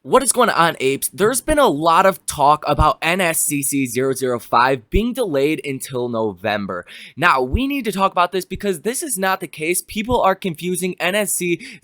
What is going on, apes? There's been a lot of talk about Nscc 005 being delayed until November. Now, we need to talk about this because this is not the case. People are confusing NSC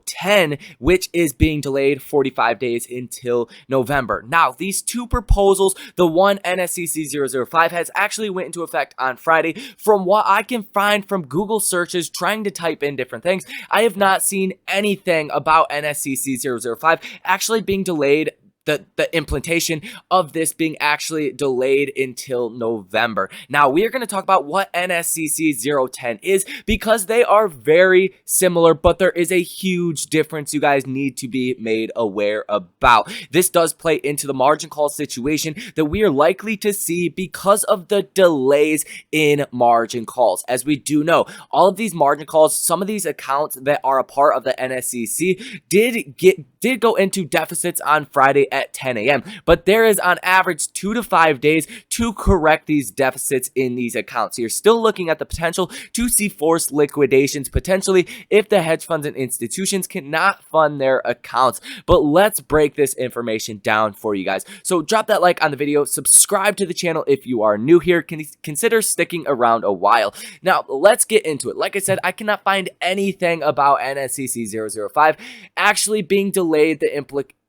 010, which is being delayed 45 days until November. Now, these two proposals, the one NSCC 005 has actually went into effect on Friday. From what I can find from Google searches trying to type in different things, I have not seen anything about NSCC 005 actually being delayed, the implementation of this being actually delayed until November. Now, we are going to talk about what NSCC 010 is because they are very similar, but there is a huge difference you guys need to be made aware about. This does play into the margin call situation that we are likely to see because of the delays in margin calls. As we do know, all of these margin calls, some of these accounts that are a part of the NSCC did go into deficits on Friday at 10 a.m. But there is on average 2 to 5 days to correct these deficits in these accounts. So you're still looking at the potential to see forced liquidations potentially if the hedge funds and institutions cannot fund their accounts. But let's break this information down for you guys. So drop that like on the video, subscribe to the channel if you are new here, consider sticking around a while. Now, let's get into it. Like I said, I cannot find anything about NSCC 005 actually being delayed, the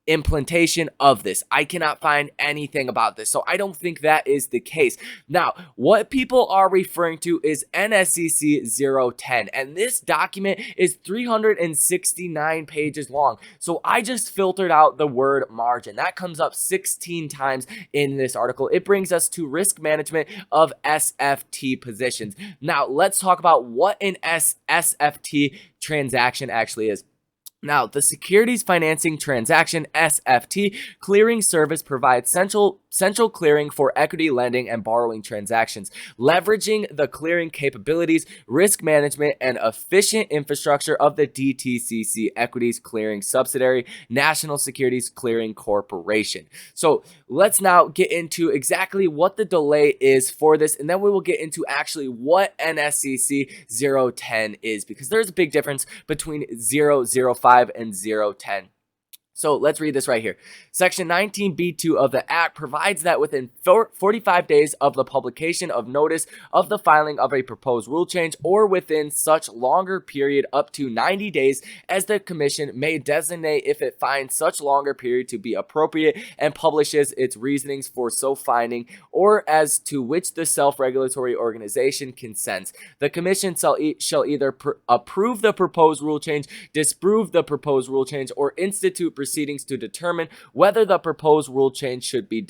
implementation of this. I cannot find anything about this, so I don't think that is the case. Now, what people are referring to is NSCC 010, and this document is 369 pages long. So I just filtered out the word margin. That comes up 16 times in this article. It brings us to risk management of SFT positions. Now, let's talk about what an SFT transaction actually is. Now, the Securities Financing Transaction (SFT) clearing service provides central clearing for equity lending and borrowing transactions, leveraging the clearing capabilities, risk management, and efficient infrastructure of the DTCC Equities Clearing Subsidiary, National Securities Clearing Corporation. So let's now get into exactly what the delay is for this, and then we will get into actually what NSCC 010 is, because there's a big difference between 005 and 010. So let's read this right here. Section 19B2 of the Act provides that within 45 days of the publication of notice of the filing of a proposed rule change, or within such longer period up to 90 days as the Commission may designate if it finds such longer period to be appropriate and publishes its reasonings for so finding, or as to which the self-regulatory organization consents. The Commission shall either approve the proposed rule change, disapprove the proposed rule change, or institute proceedings to determine whether the proposed rule change should be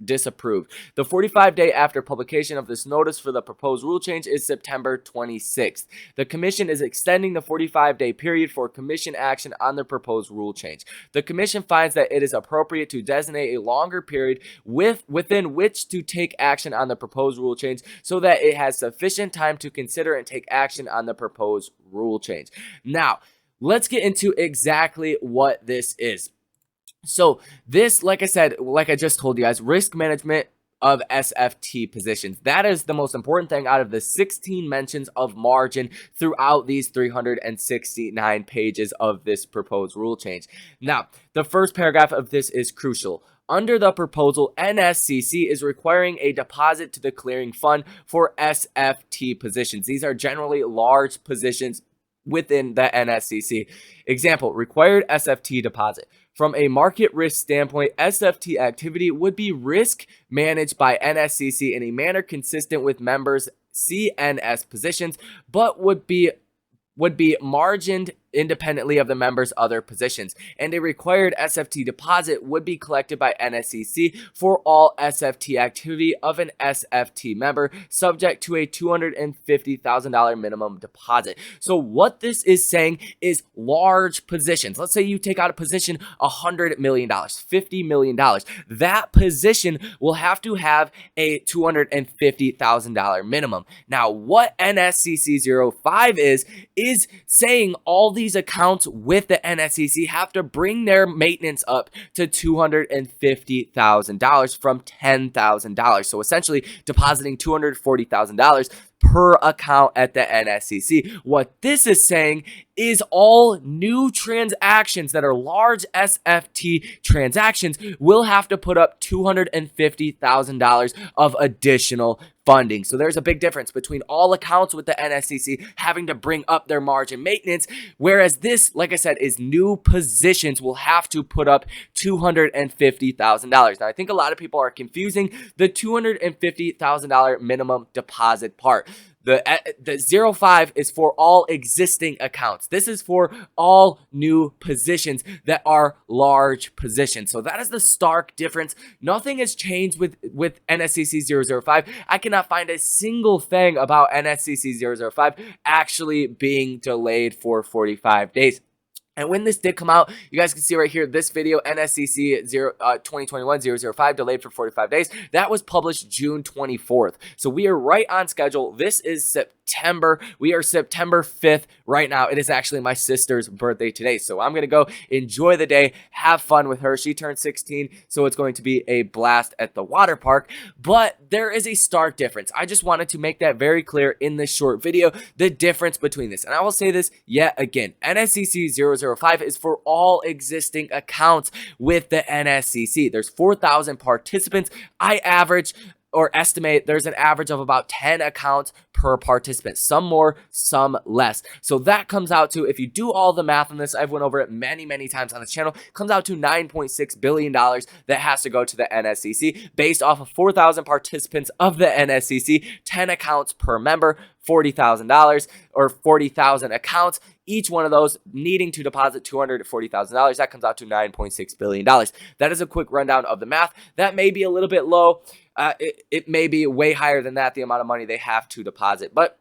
disapproved. The 45-day after publication of this notice for the proposed rule change is September 26th. The Commission is extending the 45-day period for Commission action on the proposed rule change. The Commission finds that it is appropriate to designate a longer period within which to take action on the proposed rule change so that it has sufficient time to consider and take action on the proposed rule change. Now, let's get into exactly what this is. So this, like I said, like I just told you guys, risk management of SFT positions. That is the most important thing out of the 16 mentions of margin throughout these 369 pages of this proposed rule change. Now, the first paragraph of this is crucial. Under the proposal, NSCC is requiring a deposit to the clearing fund for SFT positions. These are generally large positions within the NSCC. Example, required SFT deposit. From a market risk standpoint, SFT activity would be risk managed by NSCC in a manner consistent with members' CNS positions, but would be margined independently of the members' other positions, and a required SFT deposit would be collected by NSCC for all SFT activity of an SFT member, subject to a $250,000 minimum deposit. So what this is saying is large positions. Let's say you take out a position $100 million, $50 million. That position will have to have a $250,000 minimum. Now, what NSCC 05 is saying all these accounts with the NSCC have to bring their maintenance up to $250,000 from $10,000. So essentially depositing $240,000 per account at the NSCC. What this is saying is all new transactions that are large SFT transactions will have to put up $250,000 of additional funding. So there's a big difference between all accounts with the Nscc having to bring up their margin maintenance, whereas this, like I said, is new positions will have to put up $250,000. Now, I think a lot of people are confusing the $250,000 minimum deposit part. The 05 is for all existing accounts. This is for all new positions that are large positions. So that is the stark difference. Nothing has changed with Nscc 005. I cannot find a single thing about Nscc 005 actually being delayed for 45 days. And when this did come out, you guys can see right here, this video, Nscc 2021-005, delayed for 45 days. That was published June 24th. So we are right on schedule. This is September. We are September 5th right now. It is actually my sister's birthday today. So I'm going to go enjoy the day, have fun with her. She turned 16, so it's going to be a blast at the water park. But there is a stark difference. I just wanted to make that very clear in this short video, the difference between this. And I will say this yet again. Nscc 005 is for all existing accounts with the Nscc. There's 4,000 participants. I average or estimate there's an average of about 10 accounts per participant, some more, some less. So that comes out to, if you do all the math on this, I've went over it many times on this channel, comes out to $9.6 billion that has to go to the Nscc based off of 4,000 participants of the Nscc, 10 accounts per member, $40,000 or 40,000 accounts. Each one of those needing to deposit $240,000. That comes out to $9.6 billion. That is a quick rundown of the math. That may be a little bit low. It may be way higher than that, the amount of money they have to deposit. But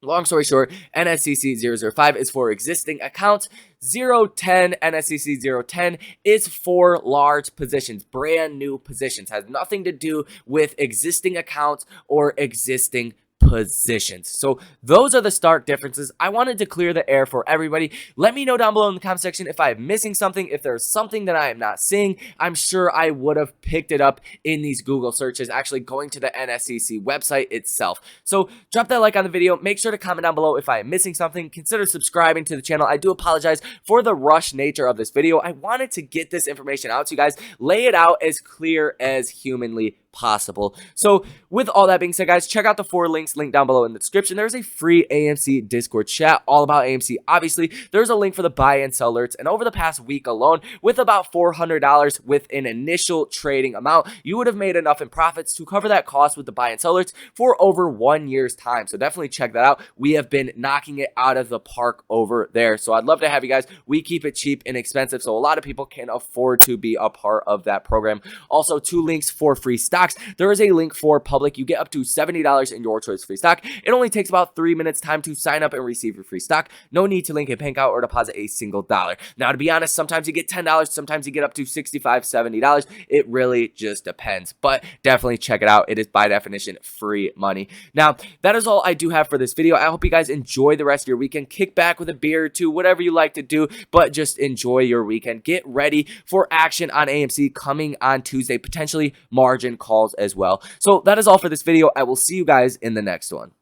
long story short, Nscc 005 is for existing accounts. 010, Nscc 010 is for large positions, brand new positions. Has nothing to do with existing accounts or existing positions. So those are the stark differences. I wanted to clear the air for everybody. Let me know down below in the comment section if I'm missing something, if there's something that I am not seeing. I'm sure I would have picked it up in these Google searches, actually going to the Nscc website itself. So drop that like on the video. Make sure to comment down below if I am missing something. Consider subscribing to the channel. I do apologize for the rush nature of this video. I wanted to get this information out to you guys, lay it out as clear as humanly possible. So with all that being said, guys, check out the 4 links linked down below in the description. There's a free AMC Discord chat all about AMC. Obviously, there's a link for the buy and sell alerts. And over the past week alone, with about $400 with an initial trading amount, you would have made enough in profits to cover that cost with the buy and sell alerts for over 1 year's time. So definitely check that out. We have been knocking it out of the park over there. So I'd love to have you guys. We keep it cheap and expensive, so a lot of people can afford to be a part of that program. Also, 2 links for free stocks. There is a link for public. You get up to $70 in your choice free stock. It only takes about 3 minutes time to sign up and receive your free stock. No need to link a bank account or deposit a single dollar. Now, to be honest, sometimes you get $10, sometimes you get up to $65, $70. It really just depends, but definitely check it out. It is by definition free money. Now, that is all I do have for this video. I hope you guys enjoy the rest of your weekend. Kick back with a beer or two, whatever you like to do, but just enjoy your weekend. Get ready for action on AMC coming on Tuesday, potentially margin calls as well. So that is all for this video. I will see you guys in the next one.